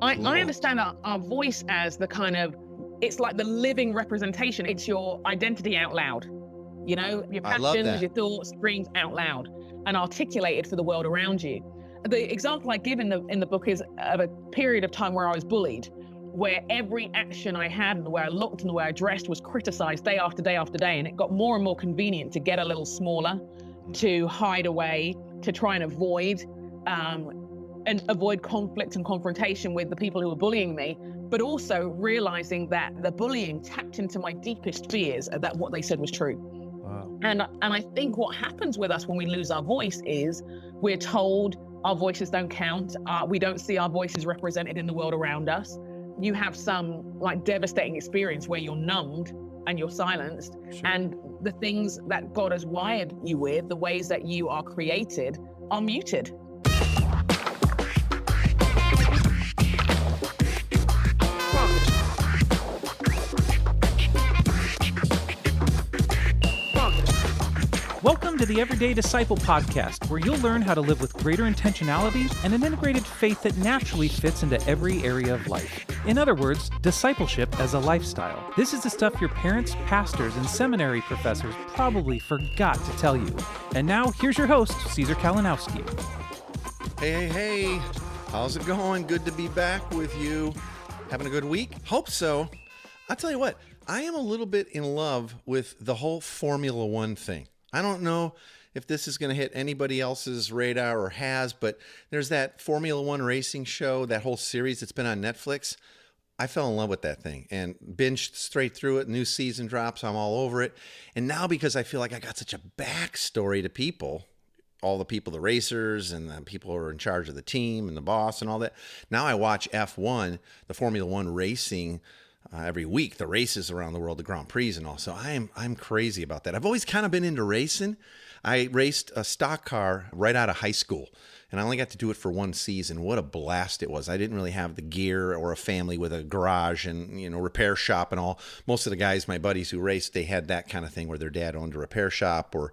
I understand our voice as the kind of, it's like the living representation. It's your identity out loud. You know, your I love passions, that. your thoughts, dreams out loud and articulated for the world around you. The example I give in the book is of a period of time where I was bullied, where every action I had and the way I looked and the way I dressed was criticized day after day after day. And it got more and more convenient to get a little smaller, to hide away, to try and avoid conflict and confrontation with the people who were bullying me, but also realizing that the bullying tapped into my deepest fears that what they said was true. Wow. And I think what happens with us when we lose our voice is we're told our voices don't count. We don't see our voices represented in the world around us. You have some like devastating experience where you're numbed and you're silenced. Sure. And the things that God has wired you with, the ways that you are created, are muted. Welcome to the Everyday Disciple podcast, where you'll learn how to live with greater intentionality and an integrated faith that naturally fits into every area of life. In other words, discipleship as a lifestyle. This is the stuff your parents, pastors, and seminary professors probably forgot to tell you. And now, here's your host, Caesar Kalinowski. Hey. How's it going? Good to be back with you. Having a good week? Hope so. I'll tell you what, I am a little bit in love with the whole Formula One thing. I don't know if this is going to hit anybody else's radar or has, but there's that Formula One racing show, that whole series that's been on Netflix. I fell in love with that thing and binged straight through it. New season drops. I'm all over it. And now because I feel like I got such a backstory to people, all the people, the racers and the people who are in charge of the team and the boss and all that. Now I watch F1, the Formula One racing every week, the races around the world, the Grand Prix and all. So I'm crazy about that. I've always kind of been into racing. I raced a stock car right out of high school, and I only got to do it for one season. What a blast it was. I didn't really have the gear or a family with a garage and, repair shop and all. Most of the guys, my buddies who raced, they had that kind of thing where their dad owned a repair shop or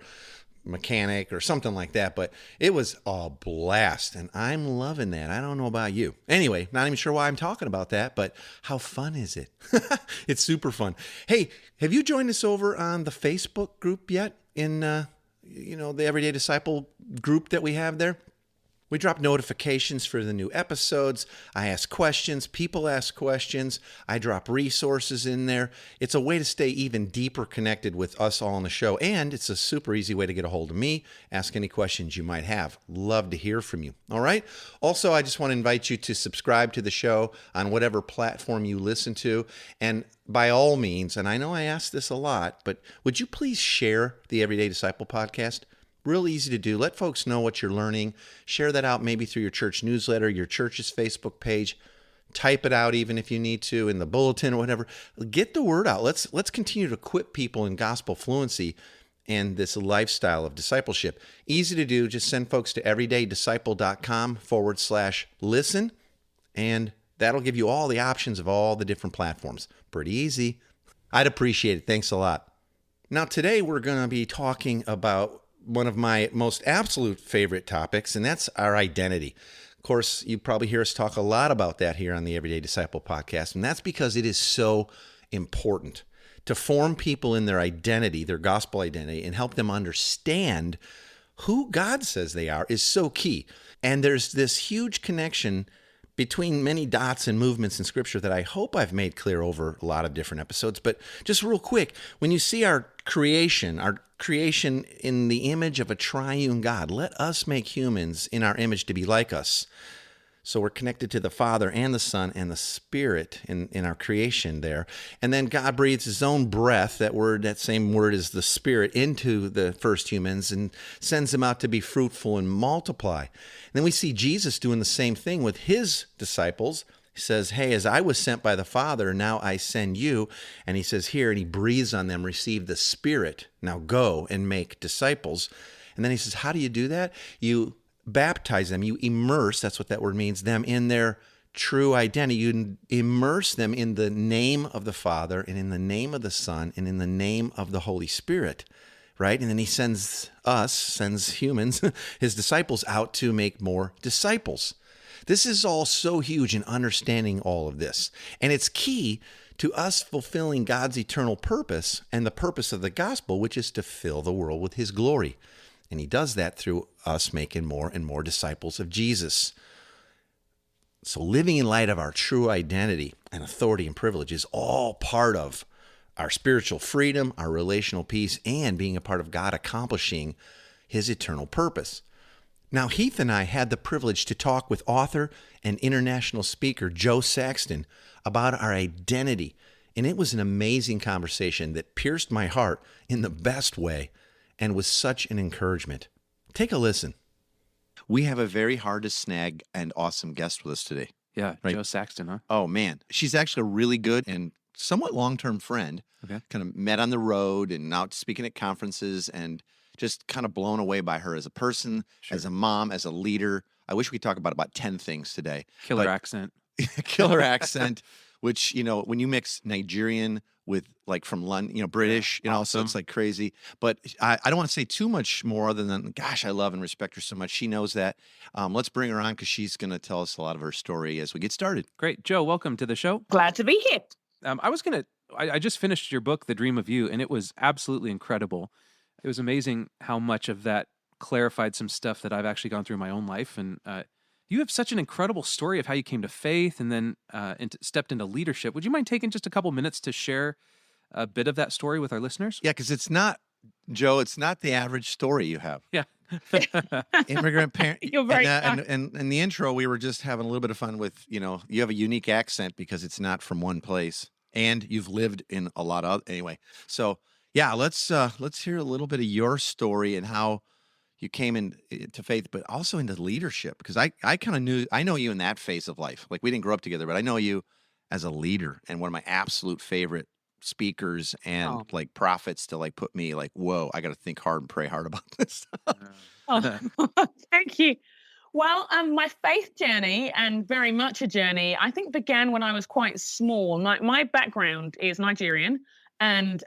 mechanic or something like that, but it was a blast and I'm loving that. I don't know about you. Anyway, not even sure why I'm talking about that, but how fun is it? It's super fun. Hey, have you joined us over on the Facebook group yet in the Everyday Disciple group that we have there? We drop notifications for the new episodes. I ask questions. People ask questions. I drop resources in there. It's a way to stay even deeper connected with us all on the show. And it's a super easy way to get a hold of me. Ask any questions you might have. Love to hear from you. All right. Also, I just want to invite you to subscribe to the show on whatever platform you listen to. And by all means, and I know I ask this a lot, but would you please share the Everyday Disciple podcast? Real easy to do. Let folks know what you're learning. Share that out maybe through your church newsletter, your church's Facebook page. Type it out even if you need to in the bulletin or whatever. Get the word out. Let's continue to equip people in gospel fluency and this lifestyle of discipleship. Easy to do. Just send folks to everydaydisciple.com/listen, and that'll give you all the options of all the different platforms. Pretty easy. I'd appreciate it. Thanks a lot. Now, today we're going to be talking about one of my most absolute favorite topics, and that's our identity. Of course, you probably hear us talk a lot about that here on the Everyday Disciple podcast, and that's because it is so important to form people in their identity, their gospel identity, and help them understand who God says they are is so key. And there's this huge connection between many dots and movements in Scripture that I hope I've made clear over a lot of different episodes. But just real quick, when you see our creation in the image of a triune God, let us make humans in our image to be like us. So we're connected to the Father and the Son and the Spirit in our creation there. And then God breathes his own breath, that same word is the Spirit, into the first humans and sends them out to be fruitful and multiply. And then we see Jesus doing the same thing with his disciples. He says, hey, as I was sent by the Father, now I send you. And he says here, and he breathes on them, receive the Spirit. Now go and make disciples. And then he says, how do you do that? You baptize them, you immerse, that's what that word means, them in their true identity. You immerse them in the name of the Father and in the name of the Son and in the name of the Holy Spirit, right? And then he sends humans, his disciples, out to make more disciples. This is all so huge in understanding all of this. And it's key to us fulfilling God's eternal purpose and the purpose of the gospel, which is to fill the world with his glory. And he does that through us making more and more disciples of Jesus. So living in light of our true identity and authority and privilege is all part of our spiritual freedom, our relational peace, and being a part of God accomplishing his eternal purpose. Now, Heath and I had the privilege to talk with author and international speaker Joe Saxton about our identity, and it was an amazing conversation that pierced my heart in the best way and was such an encouragement. Take a listen. We have a very hard to snag and awesome guest with us today. Yeah, Right. Joe Saxton, huh? Oh, man. She's actually a really good and somewhat long-term friend. Okay. Kind of met on the road and out speaking at conferences, and just kind of blown away by her as a person, Sure. as a mom, as a leader. I wish we could talk about 10 things today. Killer But- accent. Killer accent, which, when you mix Nigerian with like from London, British, so awesome. it's like crazy. But I don't want to say too much more other than, gosh, I love and respect her so much. She knows that. Let's bring her on because she's going to tell us a lot of her story as we get started. Great. Joe, welcome to the show. Glad to be here. I just finished your book, The Dream of You, and it was absolutely incredible. It was amazing how much of that clarified some stuff that I've actually gone through in my own life. And you have such an incredible story of how you came to faith and then stepped into leadership. Would you mind taking just a couple minutes to share a bit of that story with our listeners? Yeah, because it's not, Joe, it's not the average story you have. Yeah. Immigrant parent. You're very and in the intro, we were just having a little bit of fun with, you have a unique accent because it's not from one place, and you've lived in a lot of anyway. So yeah, let's hear a little bit of your story and how you came into faith, but also into leadership. Because I know you in that phase of life. Like, we didn't grow up together, but I know you as a leader and one of my absolute favorite speakers and like prophets to like put me like, whoa, I got to think hard and pray hard about this. Oh, thank you. Well, my faith journey, and very much a journey, I think began when I was quite small. My background is Nigerian, and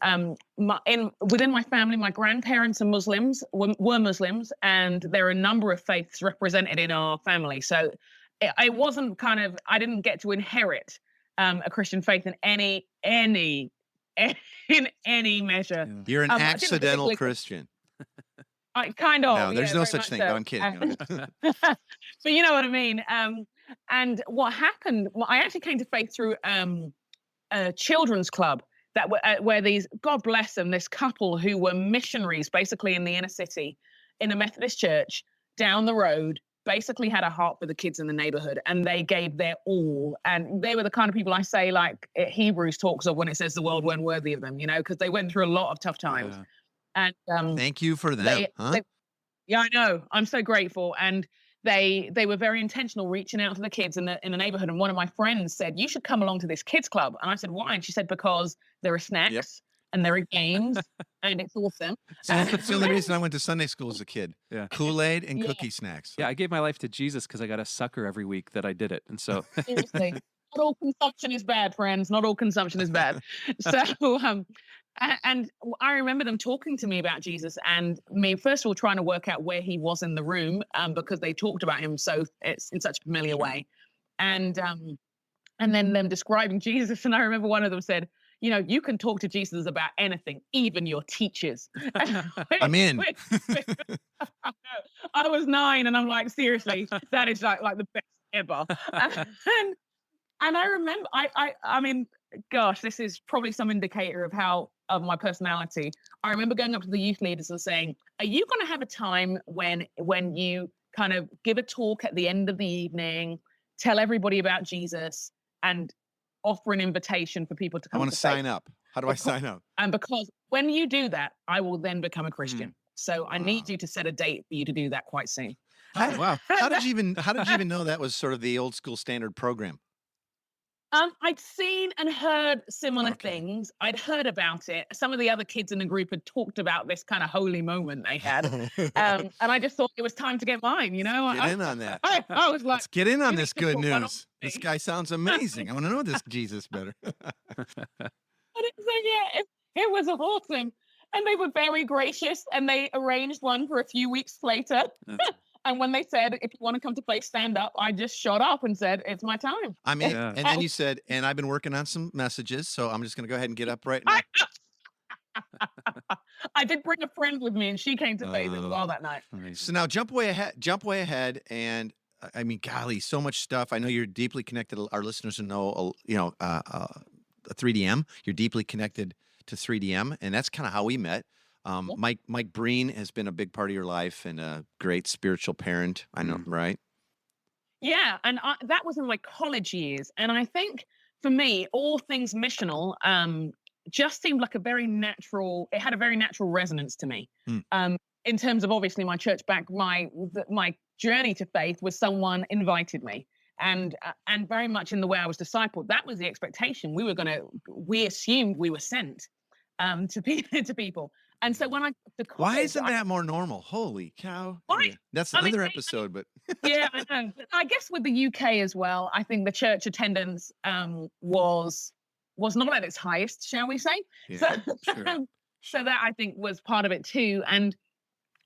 within my family, my grandparents are Muslims, were Muslims, and there are a number of faiths represented in our family. So I wasn't I didn't get to inherit a Christian faith in any measure. You're an I didn't accidental particularly- Christian. I kind of. No, there's yeah, no very such much thing. so. No, I'm kidding. But you know what I mean. And what happened? Well, I actually came to faith through a children's club that where these, God bless them, this couple who were missionaries, basically in the inner city, in a Methodist church down the road. Basically had a heart for the kids in the neighborhood, and they gave their all. And they were the kind of people I say, like Hebrews talks of when it says the world weren't worthy of them, because they went through a lot of tough times. Yeah. And Thank you for them. yeah, I know. I'm so grateful. And they were very intentional reaching out to the kids in the neighborhood. And one of my friends said, you should come along to this kids club. And I said, why? And she said, because there are snacks and there are games and it's awesome. That's the only reason I went to Sunday school as a kid. Yeah. Kool-Aid and Yeah. cookie snacks. Yeah, I gave my life to Jesus because I got a sucker every week that I did it. And so Seriously. Not all consumption is bad, friends. Not all consumption is bad. So, and I remember them talking to me about Jesus, and me first of all trying to work out where he was in the room, because they talked about him it's in such a familiar way, and then them describing Jesus. And I remember one of them said, you can talk to Jesus about anything, even your teachers. I'm in. I was 9, and I'm like, seriously, that is like the best ever. And I remember, I mean, gosh, this is probably some indicator of my personality. I remember going up to the youth leaders and saying, are you going to have a time when you kind of give a talk at the end of the evening, tell everybody about Jesus, and offer an invitation for people to come? I want to sign up. How do I sign up? And because when you do that, I will then become a Christian. So I need you to set a date for you to do that quite soon. wow. How did you even know that was sort of the old school standard program? I'd seen and heard similar Okay. things. I'd heard about it. Some of the other kids in the group had talked about this kind of holy moment they had. And I just thought it was time to get mine, Get in on that. I was like, Let's get in on you this need to good put one on news. This me. guy sounds amazing. I want to know this Jesus better. it was awesome. And they were very gracious, and they arranged one for a few weeks later. And when they said, if you want to come to play stand up, I just shot up and said, it's my time. I mean, Yeah. and then you said, and I've been working on some messages, so I'm just going to go ahead and get up right now. I did bring a friend with me, and she came to faith as well that night. So now jump way ahead. And I mean, golly, so much stuff. I know you're deeply connected. Our listeners know, 3DM. You're deeply connected to 3DM, and that's kind of how we met. Mike Breen has been a big part of your life and a great spiritual parent. I know, right? Yeah, and that was in my college years. And I think for me, all things missional just seemed like it had a very natural resonance to me. In terms of obviously my church back, my journey to faith was someone invited me. And very much in the way I was discipled, that was the expectation. We assumed we were sent to people. And so when I to college, why isn't that more normal? Holy cow! Why? That's another episode, but yeah, I know. I guess with the UK as well, I think the church attendance was not at its highest, shall we say? Yeah, So that I think was part of it too. And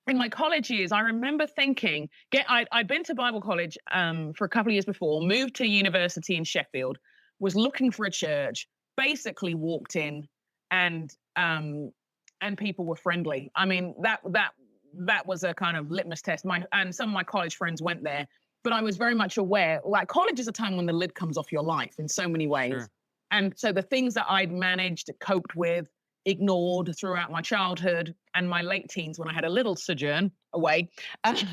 in my college years, I remember thinking, I'd been to Bible college for a couple of years before, moved to university in Sheffield, was looking for a church, basically walked in, and people were friendly. I mean, that was a kind of litmus test. And some of my college friends went there, but I was very much aware, like college is a time when the lid comes off your life in so many ways. Sure. And so the things that I'd managed, coped with, ignored throughout my childhood and my late teens when I had a little sojourn away. As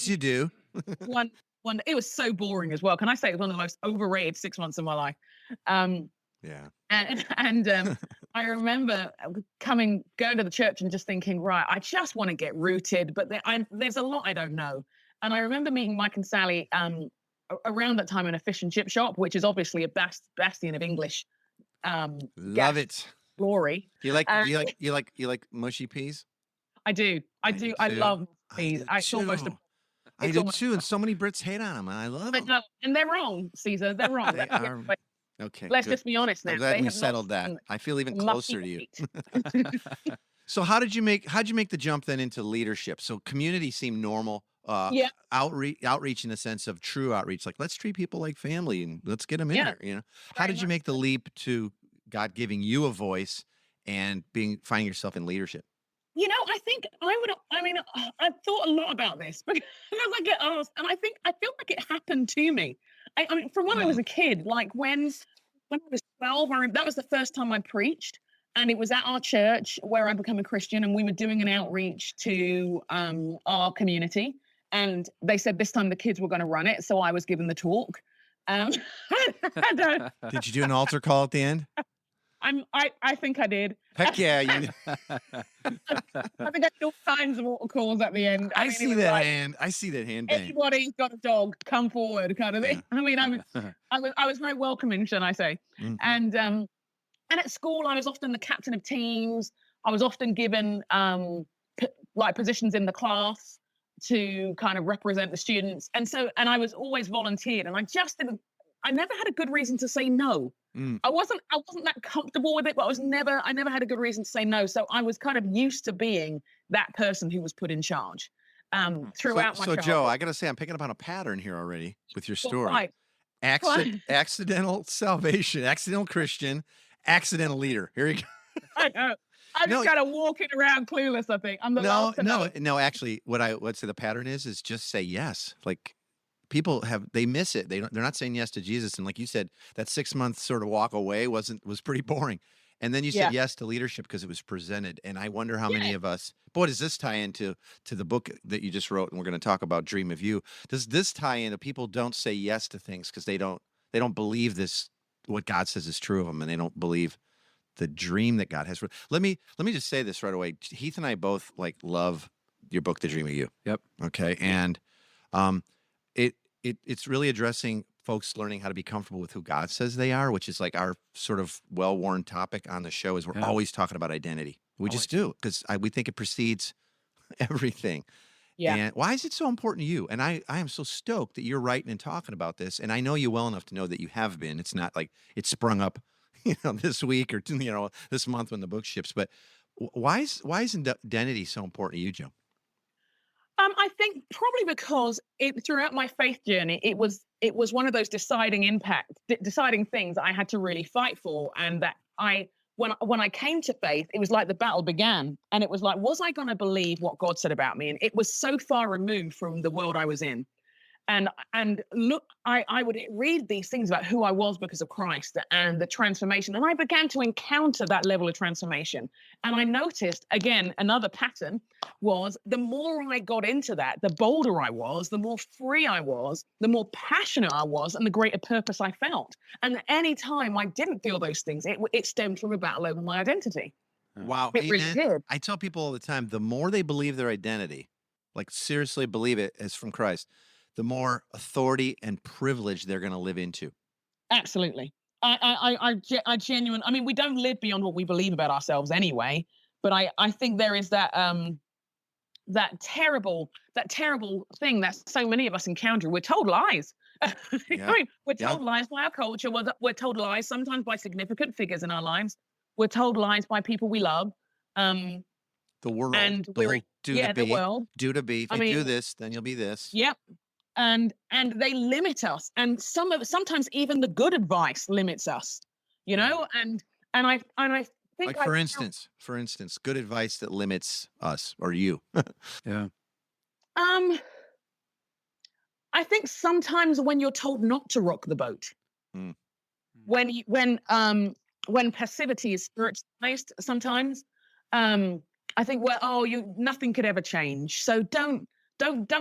you do. one, it was so boring as well. Can I say it was one of the most overrated 6 months of my life? Yeah. And I remember going to the church and just thinking, right, I just want to get rooted, but there's a lot I don't know. And I remember meeting Mike and Sally around that time in a fish and chip shop, which is obviously a bastion of English. Love it. Glory. You like mushy peas? I do. I love peas. I do too. And so many Brits hate on them, and I love them. No, and they're wrong, Caesar. They're wrong. They are. Okay. Let's just be honest now. I'm glad we settled that. I feel even closer to you. So how'd you make the jump then into leadership? So community seemed normal. Yeah. Outreach in the sense of true outreach, like let's treat people like family and let's get them in there. You know, how did you make the leap to God giving you a voice and finding yourself in leadership? You know, I've thought a lot about this because I get asked, and I feel like it happened to me. I mean, from when I was a kid, like when I was 12, that was the first time I preached, and it was at our church where I became a Christian, and we were doing an outreach to our community, and they said this time the kids were going to run it, so I was given the talk. Did you do an altar call at the end? I think I did. Heck yeah. I think I did all kinds of altar calls at the end. I see that hand. I see that hand bang. Anybody's got a dog, come forward, kind of thing. Yeah. I mean, I was very welcoming, shall I say? Mm-hmm. And at school, I was often the captain of teams. I was often given positions in the class to kind of represent the students, and I was always volunteered, and I never had a good reason to say no. I wasn't that comfortable with it, but I never had a good reason to say no. So I was kind of used to being that person who was put in charge throughout my childhood. So Joe, I got to say, I'm picking up on a pattern here already with your story. Accidental salvation, accidental Christian, accidental leader. Here you go. I know. I'm just kind of walking around clueless, I think. I'm the last to know. No, actually, what I would say the pattern is just say yes. Like, people they miss it. They're not saying yes to Jesus. And like you said, that 6 month sort of walk away was pretty boring. And then you said yes to leadership because it was presented. And I wonder how many of us, boy, does this tie into the book that you just wrote? And we're going to talk about Dream of You. Does this tie into people don't say yes to things because they don't believe what God says is true of them, and they don't believe the dream that God has. Let me just say this right away. Heath and I both love your book, The Dream of You. Yep. Okay. And it's really addressing folks learning how to be comfortable with who God says they are, which is like our sort of well-worn topic on the show is we're always talking about identity. We just do, because we think it precedes everything. Yeah. And why is it so important to you? And I am so stoked that you're writing and talking about this. And I know you well enough to know that you have been. It's not like it sprung up, this week or this month when the book ships. But why is identity so important to you, Joe? I think probably because throughout my faith journey, it was one of those deciding things I had to really fight for, and that when I came to faith, it was like the battle began, and it was like, was I going to believe what God said about me? And it was so far removed from the world I was in. And look, I would read these things about who I was because of Christ and the transformation, and I began to encounter that level of transformation. And I noticed again another pattern was the more I got into that, the bolder I was, the more free I was, the more passionate I was, and the greater purpose I felt. And any time I didn't feel those things, it stemmed from a battle over my identity. Wow. It really did. I tell people all the time, the more they believe their identity, like seriously believe it as from Christ, the more authority and privilege they're going to live into. Absolutely. I genuinely, I mean, we don't live beyond what we believe about ourselves anyway, but I think there is that terrible thing that so many of us encounter. We're told lies. Yeah. I mean, we're Yeah. told lies by our culture. We're told lies sometimes by significant figures in our lives. We're told lies by people we love. The world. And the we're whole do yeah, to the be. world. Do to be. If I you do mean, this, then you'll be this. yep. And they limit us, and sometimes even the good advice limits us, you know. And I think Like for instance, good advice that limits us or you. Yeah. I think sometimes when you're told not to rock the boat, Mm. when passivity is spiritualized, sometimes I think, well, nothing could ever change, so don't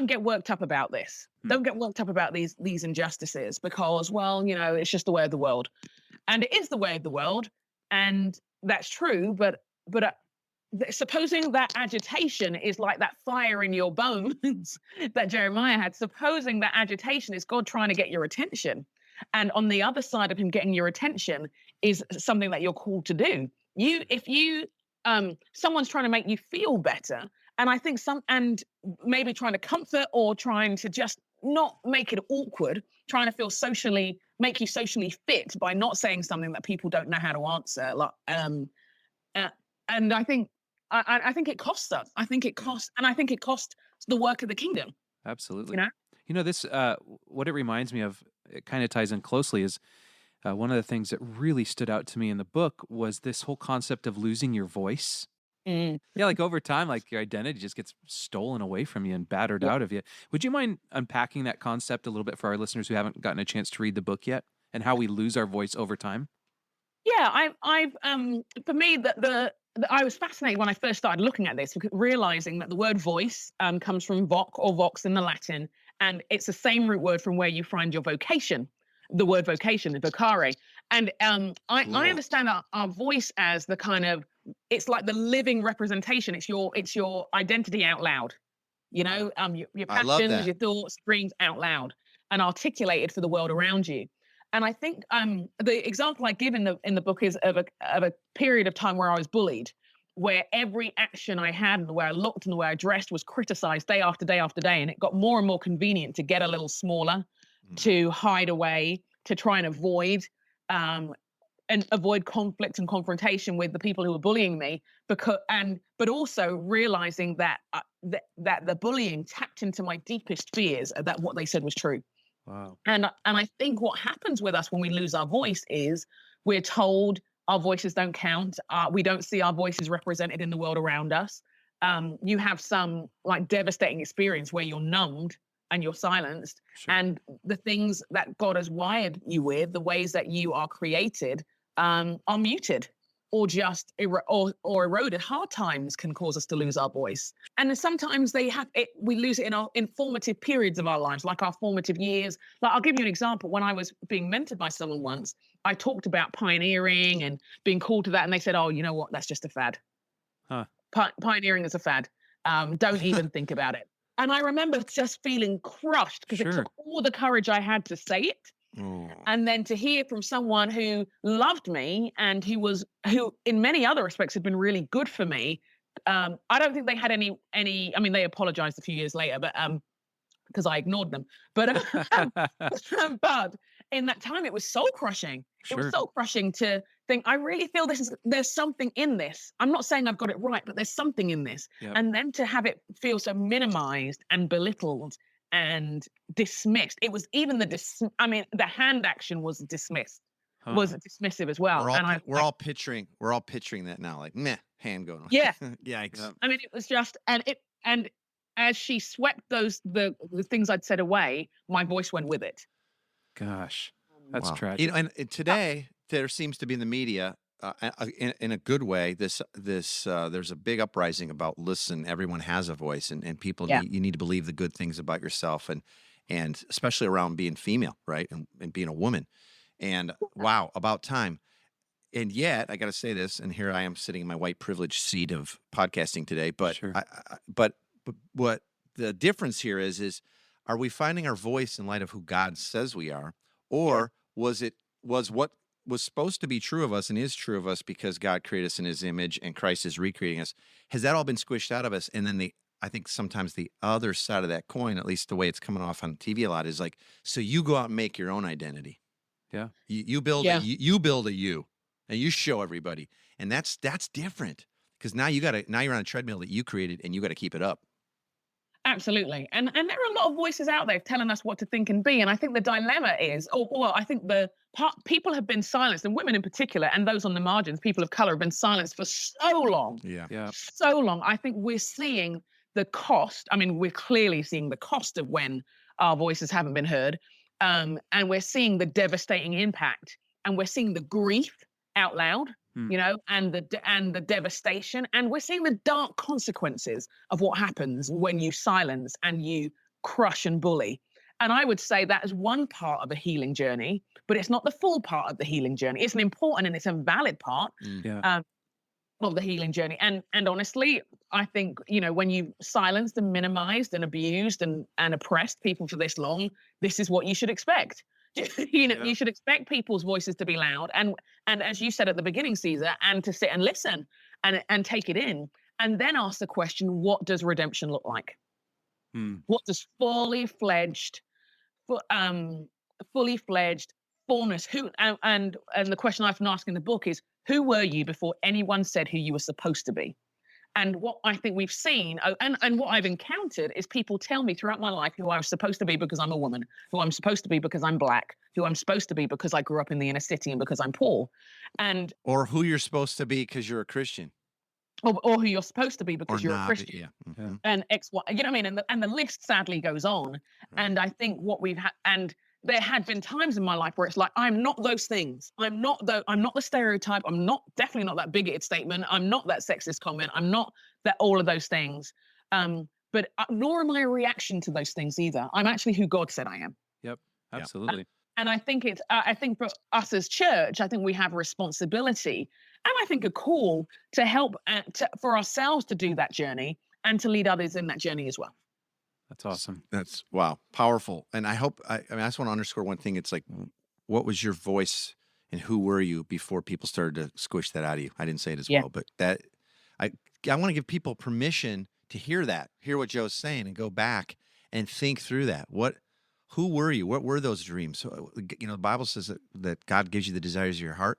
get worked up about this. Don't get worked up about these injustices, because, well, you know, it's just the way of the world. And it is the way of the world, and that's true. But supposing that agitation is like that fire in your bones that Jeremiah had, supposing that agitation is God trying to get your attention, and on the other side of him getting your attention is something that you're called to do. If someone's trying to make you feel better, and I think maybe trying to comfort or trying to just not make it awkward, trying to make you socially fit by not saying something that people don't know how to answer. And I think it costs us. I think it costs the work of the kingdom. Absolutely. You know? This, what it reminds me of, it kind of ties in closely, is one of the things that really stood out to me in the book was this whole concept of losing your voice. Mm. Yeah, like over time, like your identity just gets stolen away from you and battered out of you. Would you mind unpacking that concept a little bit for our listeners who haven't gotten a chance to read the book yet, and how we lose our voice over time? Yeah, for me, I was fascinated when I first started looking at this, realizing that the word voice comes from voc or vox in the Latin, and it's the same root word from where you find your vocation. The word vocation, vocare. And I understand our voice as the kind of, it's like the living representation. It's your identity out loud. You know, your I love passions, that. your thoughts, dreams out loud and articulated for the world around you. And I think the example I give in the book is of a period of time where I was bullied, where every action I had and the way I looked and the way I dressed was criticized day after day after day. And it got more and more convenient to get a little smaller, to hide away, to try and avoid conflict and confrontation with the people who were bullying me, but also realizing that that the bullying tapped into my deepest fears that what they said was true. Wow. And I think what happens with us when we lose our voice is we're told our voices don't count. We don't see our voices represented in the world around us. You have some like devastating experience where you're numbed and you're silenced, Sure. and the things that God has wired you with, the ways that you are created, are muted or just or eroded. Hard times can cause us to lose our voice, and then sometimes we lose it in our formative periods of our lives, like our formative years. Like, I'll give you an example. When I was being mentored by someone once, I talked about pioneering and being called to that, and they said, "Oh, you know what? That's just a fad. Huh. Pioneering is a fad. Don't even think about it." And I remember just feeling crushed because it took all the courage I had to say it. Oh. And then to hear from someone who loved me and who in many other respects had been really good for me. I don't think they had any, I mean, they apologized a few years later, but because I ignored them. But but in that time, it was soul crushing. It was Sure. soul crushing to think, I really feel there's something in this. I'm not saying I've got it right, but there's something in this. Yep. And then to have it feel so minimized and belittled and dismissed. It was even the hand action was dismissed, Huh. was dismissive as well. We're all picturing that now, like meh, hand going. Yeah. Yikes. Yep. I mean, it was just, and as she swept the things I'd said away, my voice went with it. Gosh, that's Wow. tragic. You know, and today there seems to be in the media, in a good way, there's a big uprising about, listen, everyone has a voice, and people you need to believe the good things about yourself, and especially around being female, right, and being a woman, and wow, about time. And yet, I got to say this, and here I am sitting in my white privilege seat of podcasting today. But Sure. but what the difference here is are we finding our voice in light of who God says we are, or was what was supposed to be true of us and is true of us because God created us in His image and Christ is recreating us? Has that all been squished out of us? And then I think sometimes the other side of that coin, at least the way it's coming off on TV a lot, is like, so you go out and make your own identity. Yeah. You build you build a you. And you show everybody, and that's different, because now you're on a treadmill that you created, and you got to keep it up. Absolutely. And there are a lot of voices out there telling us what to think and be. And I think the dilemma is, I think people have been silenced, and women in particular, and those on the margins, people of color, have been silenced for so long. Yeah. So long. I think we're seeing the cost. I mean, we're clearly seeing the cost of when our voices haven't been heard. And we're seeing the devastating impact, and we're seeing the grief out loud, you know, and the devastation, and we're seeing the dark consequences of what happens when you silence and you crush and bully. And I would say that is one part of a healing journey, but it's not the full part of the healing journey. It's an important and it's a valid part of the healing journey. And honestly, I think, you know, when you silenced and minimized and abused and oppressed people for this long, this is what you should expect. You should expect people's voices to be loud, and as you said at the beginning, Caesar, and to sit and listen and take it in, and then ask the question: what does redemption look like? What does fully fledged fullness? And the question I've been asking in the book is: who were you before anyone said who you were supposed to be? And what I think we've seen, and what I've encountered, is people tell me throughout my life who I was supposed to be because I'm a woman, who I'm supposed to be because I'm Black, who I'm supposed to be because I grew up in the inner city and because I'm poor, or who you're supposed to be because you're a Christian, or who you're supposed to be because you're a Christian. Yeah. Mm-hmm. And X, Y, you know what I mean? And the list sadly goes on. Right. And I think what we've had, and there had been times in my life where it's like, I'm not those things. I'm not the stereotype. I'm definitely not that bigoted statement. I'm not that sexist comment. I'm not that all of those things. But nor am I a reaction to those things either. I'm actually who God said I am. Yep, absolutely. And I think I think for us as church, I think we have a responsibility, and I think a call to help for ourselves to do that journey and to lead others in that journey as well. That's awesome. That's wow, powerful. And I hope, I just want to underscore one thing. It's like, what was your voice and who were you before people started to squish that out of you? I didn't say it as well, but that I want to give people permission to hear what Joe's saying, and go back and think through that. Who were you? What were those dreams? So, you know, the Bible says that God gives you the desires of your heart.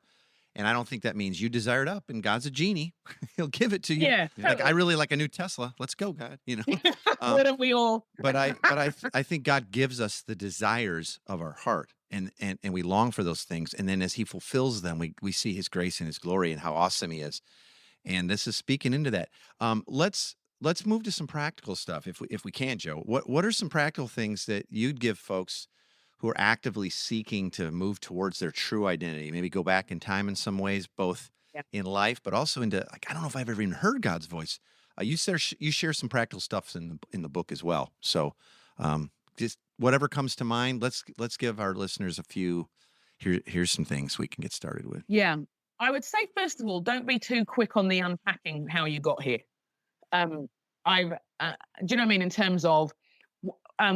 And I don't think that means you desire it up, and God's a genie. He'll give it to you. Yeah. Like, I really like a new Tesla. Let's go, God. You know, wouldn't we all? But I think God gives us the desires of our heart, and we long for those things. And then as He fulfills them, we see His grace and His glory and how awesome He is. And this is speaking into that. Let's move to some practical stuff if we can, Joe. What are some practical things that you'd give folks who are actively seeking to move towards their true identity, maybe go back in time in some ways, both in life, but also into, like, I don't know if I've ever even heard God's voice. You share some practical stuff in the book as well. So just whatever comes to mind, let's give our listeners a few. Here's some things we can get started with. Yeah, I would say, first of all, don't be too quick on the unpacking how you got here. Do you know what I mean, in terms of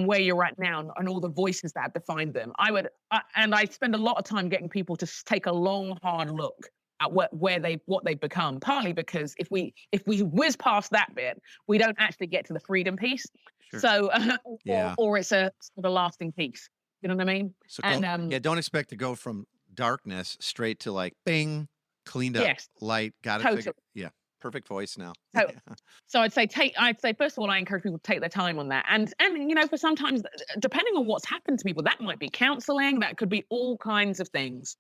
where you're at now and all the voices that have defined them. I spend a lot of time getting people to take a long, hard look at what they've become. Partly because if we whiz past that bit, we don't actually get to the freedom piece. Sure. So Yeah. or it's a sort of a lasting piece. You know what I mean? So And don't expect to go from darkness straight to like bing, cleaned up, yes, light, got it totally. figured. Yeah, perfect voice now. So, so I'd say first of all, I encourage people to take their time on that, and for sometimes, depending on what's happened to people, that might be counselling, that could be all kinds of things,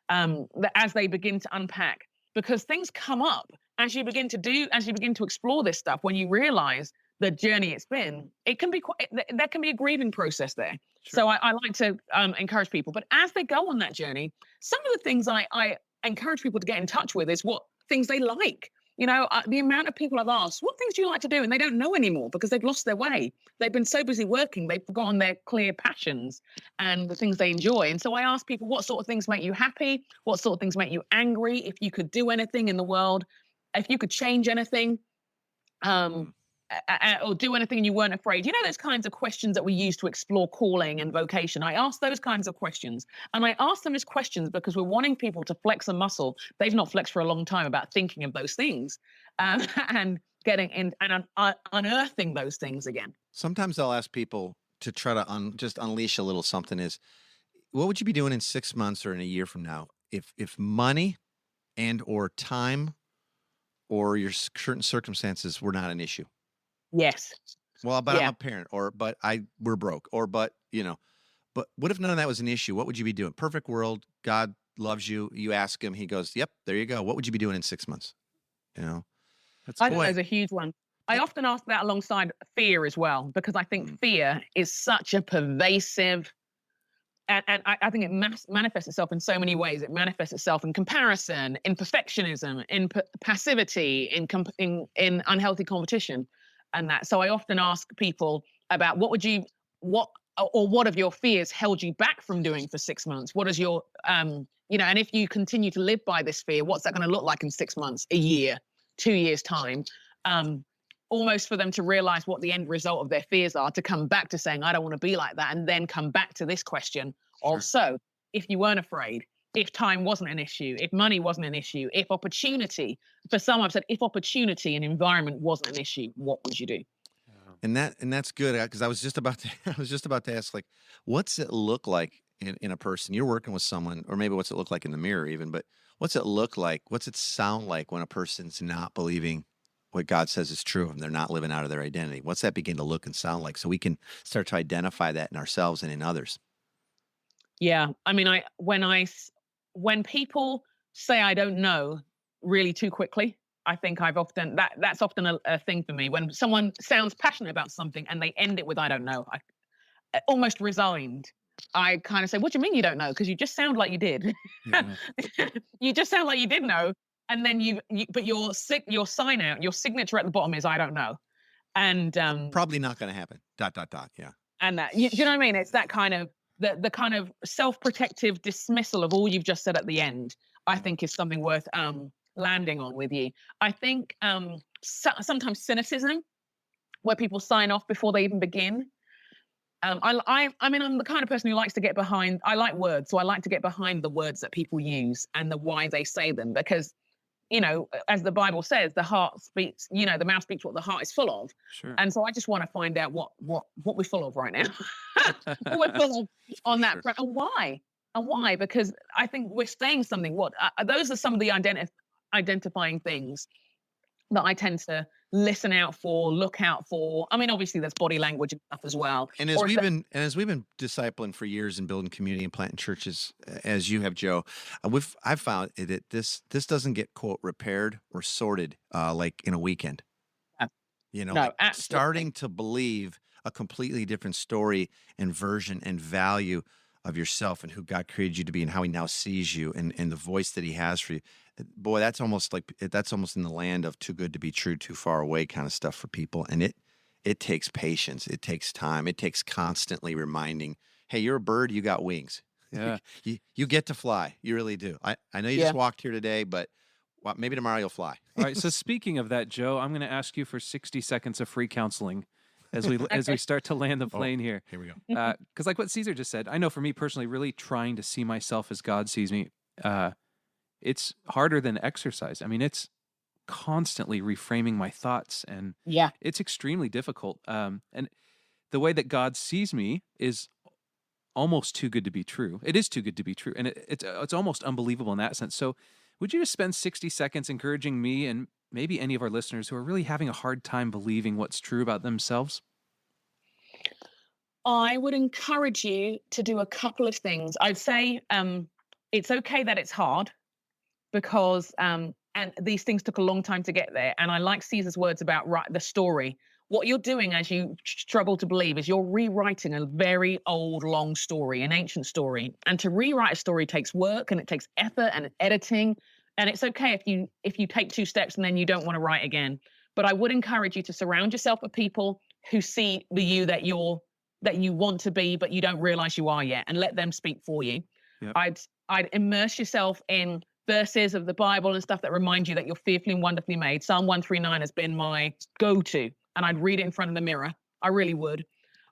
that as they begin to unpack, because things come up as you begin to explore this stuff. When you realise the journey it's been, it can be there can be a grieving process there. Sure. So I like to encourage people, but as they go on that journey, some of the things I encourage people to get in touch with is what things they like. The amount of people I've asked, what things do you like to do? And they don't know anymore because they've lost their way. They've been so busy working, they've forgotten their clear passions and the things they enjoy. And so I ask people, what sort of things make you happy? What sort of things make you angry? If you could do anything in the world, if you could change anything, or do anything and you weren't afraid. Those kinds of questions that we use to explore calling and vocation. I ask those kinds of questions. And I ask them as questions because we're wanting people to flex a muscle they've not flexed for a long time about thinking of those things, and getting in and unearthing those things again. Sometimes I'll ask people to try to just unleash a little something is, what would you be doing in 6 months or in a year from now if money and or time or your certain circumstances were not an issue? Yes. Well, but Yeah. I'm a parent, or but we're broke, or but what if none of that was an issue? What would you be doing? Perfect world, God loves you. You ask him, he goes, "Yep, there you go." What would you be doing in 6 months? That's I think cool. there's a huge one. I often ask that alongside fear as well, because I think fear is such a pervasive, and I think it manifests itself in so many ways. It manifests itself in comparison, in perfectionism, in passivity, in unhealthy competition, and that. So I often ask people about what have your fears held you back from doing for 6 months? What is your, and if you continue to live by this fear, what's that going to look like in 6 months, a year, 2 years time? Almost for them to realize what the end result of their fears are, to come back to saying, I don't want to be like that. And then come back to this question also, if you weren't afraid, if time wasn't an issue, if money wasn't an issue, if opportunity, for some I've said, if opportunity and environment wasn't an issue, what would you do? And that's good, because I was just about to ask, like, what's it look like in a person? You're working with someone, or maybe what's it look like in the mirror even, but what's it look like? What's it sound like when a person's not believing what God says is true and they're not living out of their identity? What's that begin to look and sound like, so we can start to identify that in ourselves and in others? Yeah. I mean, when people say I don't know really too quickly, I think that's often a thing for me. When someone sounds passionate about something and they end it with I don't know, I almost resigned. I kind of say, what do you mean you don't know? Because you just sound like you did. Yeah. You just sound like you did know. And then but your sign out, your signature at the bottom is I don't know. And Probably not going to happen. ... Yeah. And that, do you know what I mean? It's that kind of the kind of self-protective dismissal of all you've just said at the end, I think is something worth landing on with you. I think sometimes cynicism, where people sign off before they even begin. I mean, I'm the kind of person who likes to get behind. I like words, so I like to get behind the words that people use and the why they say them, because, as the Bible says, the heart speaks. The mouth speaks what the heart is full of. Sure. And so I just want to find out what we're full of right now. What we're full of on that front, and why. And why? Because I think we're saying something. Those are some of the identifying things that I tend to listen out for, look out for. I mean, obviously there's body language and stuff as well. And as we've been discipling for years and building community and planting churches, as you have, Joe, I've found that this doesn't get, quote, repaired or sorted like in a weekend. No, like absolutely. Starting to believe a completely different story and version and value of yourself and who God created you to be and how he now sees you and the voice that he has for you. Boy, that's almost in the land of too good to be true, too far away kind of stuff for people. And it takes patience. It takes time. It takes constantly reminding, hey, you're a bird, you got wings. Yeah. You get to fly. You really do. I know you just walked here today, but maybe tomorrow you'll fly. All right. So speaking of that, Joe, I'm going to ask you for 60 seconds of free counseling as we start to land the plane here. Here we go. Because like what Caesar just said, I know for me personally, really trying to see myself as God sees me, it's harder than exercise. I mean, it's constantly reframing my thoughts, and Yeah. it's extremely difficult. And the way that God sees me is almost too good to be true. It is too good to be true, and it's almost unbelievable in that sense. So, would you just spend 60 seconds encouraging me and maybe any of our listeners who are really having a hard time believing what's true about themselves? I would encourage you to do a couple of things. I'd say it's okay that it's hard, because and these things took a long time to get there. And I like Caesar's words about the story. What you're doing as you struggle to believe is you're rewriting a very old, long story, an ancient story. And to rewrite a story takes work, and it takes effort and editing. And it's okay if you take 2 steps and then you don't want to write again. But I would encourage you to surround yourself with people who see the you that you want to be, but you don't realize you are yet, and let them speak for you. Yep. I'd immerse yourself in verses of the Bible and stuff that remind you that you're fearfully and wonderfully made. Psalm 139 has been my go-to, and I'd read it in front of the mirror. I really would.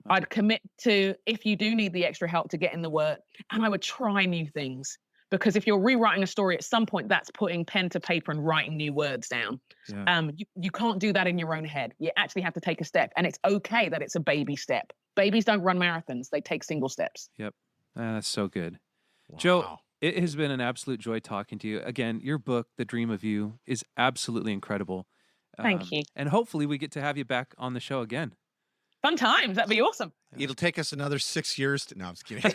I'd commit to, if you do need the extra help, to get in the Word, and I would try new things. Because if you're rewriting a story, at some point that's putting pen to paper and writing new words down. Yeah. You can't do that in your own head. You actually have to take a step, and it's okay that it's a baby step. Babies don't run marathons. They take single steps. Yep. That's so good. Wow. Joe, it has been an absolute joy talking to you. Again, your book, The Dream of You, is absolutely incredible. Thank you. And hopefully we get to have you back on the show again. Fun times. That'd be awesome. It'll take us another 6 years to. No, I'm just kidding.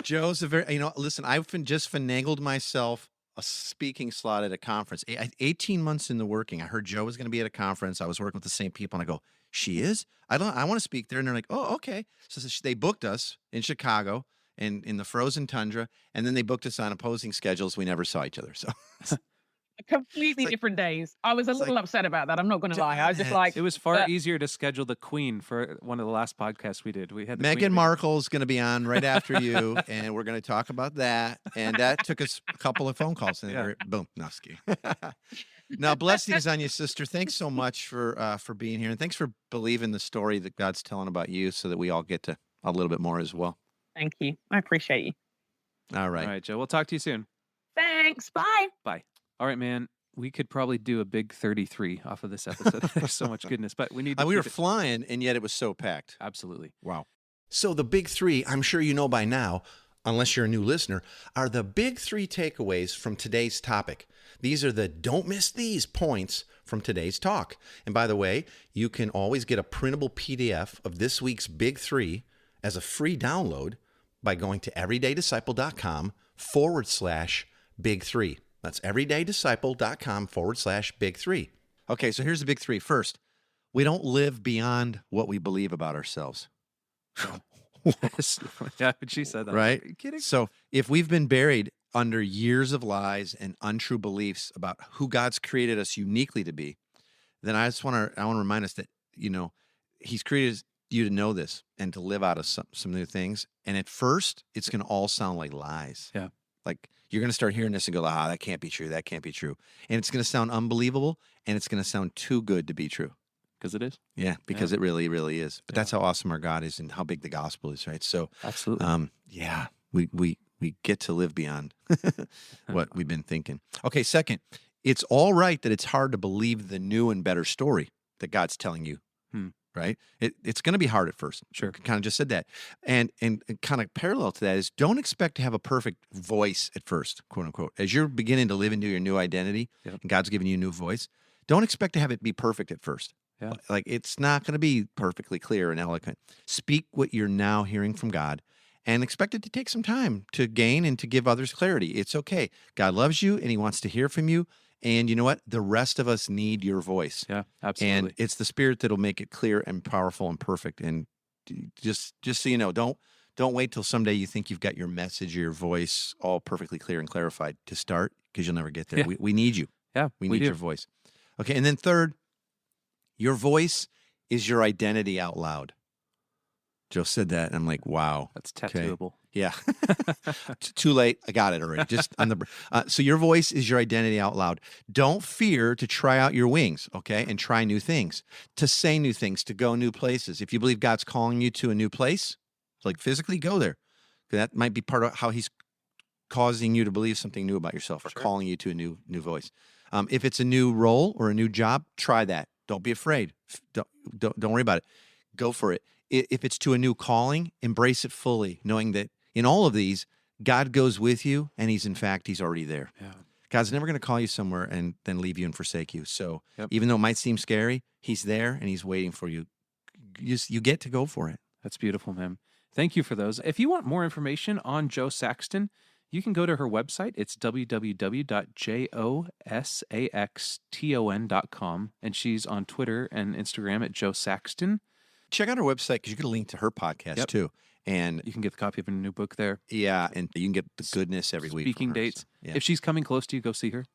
Joe's a very, listen, I've just finagled myself a speaking slot at a conference. 18 months in the working. I heard Joe was going to be at a conference. I was working with the same people, and I go, she is? I want to speak there. And they're like, oh, okay. So they booked us in Chicago and in the frozen tundra, and then they booked us on opposing schedules. We never saw each other. So Completely different days. I was a little upset about that. I'm not going to lie. I was just like, it was far easier to schedule the Queen for one of the last podcasts we did. We had the Meghan Queen. Markle's going to be on right after you, and we're going to talk about that. And that took us a couple of phone calls, and boom, no ski. Now, blessings on you, sister. Thanks so much for being here, and thanks for believing the story that God's telling about you, so that we all get to a little bit more as well. Thank you. I appreciate you. All right. All right, Joe. We'll talk to you soon. Thanks. Bye. Bye. All right, man. We could probably do a big 33 off of this episode. There's so much goodness, but we need to we were flying, and yet it was so packed. Absolutely. Wow. So the big 3, I'm sure you know by now, unless you're a new listener, are the big 3 takeaways from today's topic. These are the don't miss these points from today's talk. And by the way, you can always get a printable PDF of this week's big 3 as a free download by going to everydaydisciple.com/big3. That's everydaydisciple.com/big3. Okay, so here's the big 3. First, we don't live beyond what we believe about ourselves. Yeah, but she said that. Right? Are you kidding? So if we've been buried under years of lies and untrue beliefs about who God's created us uniquely to be, then I want to remind us that, He's created you to know this and to live out of some new things. And at first, it's going to all sound like lies. Yeah. Like you're going to start hearing this and go, that can't be true. That can't be true. And it's going to sound unbelievable, and it's going to sound too good to be true. Because it is. Yeah, because it really, really is. But that's how awesome our God is and how big the gospel is, right? So, absolutely. We get to live beyond what we've been thinking. Okay, second, it's all right that it's hard to believe the new and better story that God's telling you, right? It's going to be hard at first. Sure. Kind of just said that. And kind of parallel to that is don't expect to have a perfect voice at first, quote unquote. As you're beginning to live into your new identity and God's giving you a new voice, don't expect to have it be perfect at first. Yeah. Like it's not going to be perfectly clear and eloquent. Speak what you're now hearing from God and expect it to take some time to gain and to give others clarity. It's okay. God loves you and He wants to hear from you. And you know what? The rest of us need your voice. Yeah, absolutely. And it's the Spirit that'll make it clear and powerful and perfect. And just so you know, don't wait till someday you think you've got your message or your voice all perfectly clear and clarified to start, because you'll never get there. Yeah. We need you. Yeah, we need your voice. Okay, and then third, your voice is your identity out loud. Joe said that, and I'm like, wow. That's tattooable. Yeah. Too late. I got it already. Just on the. So your voice is your identity out loud. Don't fear to try out your wings, okay, and try new things, to say new things, to go new places. If you believe God's calling you to a new place, like physically go there. That might be part of how He's causing you to believe something new about yourself or calling you to a new voice. If it's a new role or a new job, try that. Don't be afraid. Don't worry about it. Go for it. If it's to a new calling, embrace it fully, knowing that in all of these, God goes with you, and he's already there. Yeah. God's never going to call you somewhere and then leave you and forsake you. So even though it might seem scary, he's there and he's waiting for you. You get to go for it. That's Beautiful, man. Thank you for those. If you want more information on Jo Saxton, you can go to her website. It's www.josaxton.com, and she's on Twitter and Instagram at Jo Saxton. Check out her website because you get a link to her podcast too. And you can get the copy of a new book there. Yeah, and you can get the goodness every week. Speaking dates. So, yeah. If she's coming close to you, go see her.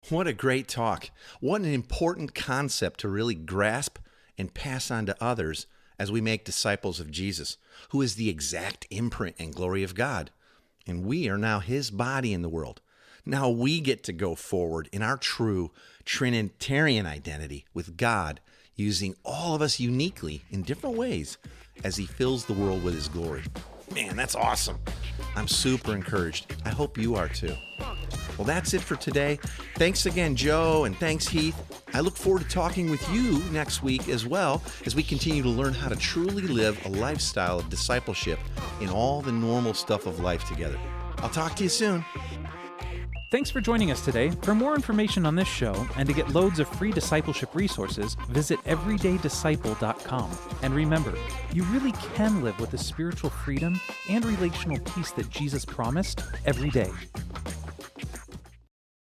What a great talk. What an important concept to really grasp and pass on to others as we make disciples of Jesus, who is the exact imprint and glory of God. And we are now his body in the world. Now we get to go forward in our true Trinitarian identity with God, using all of us uniquely in different ways as he fills the world with his glory. Man, that's awesome. I'm super encouraged. I hope you are too. Well, that's it for today. Thanks again, Jo, and thanks, Heath. I look forward to talking with you next week as well as we continue to learn how to truly live a lifestyle of discipleship in all the normal stuff of life together. I'll talk to you soon. Thanks for joining us today. For more information on this show and to get loads of free discipleship resources, visit everydaydisciple.com. And remember, you really can live with the spiritual freedom and relational peace that Jesus promised every day.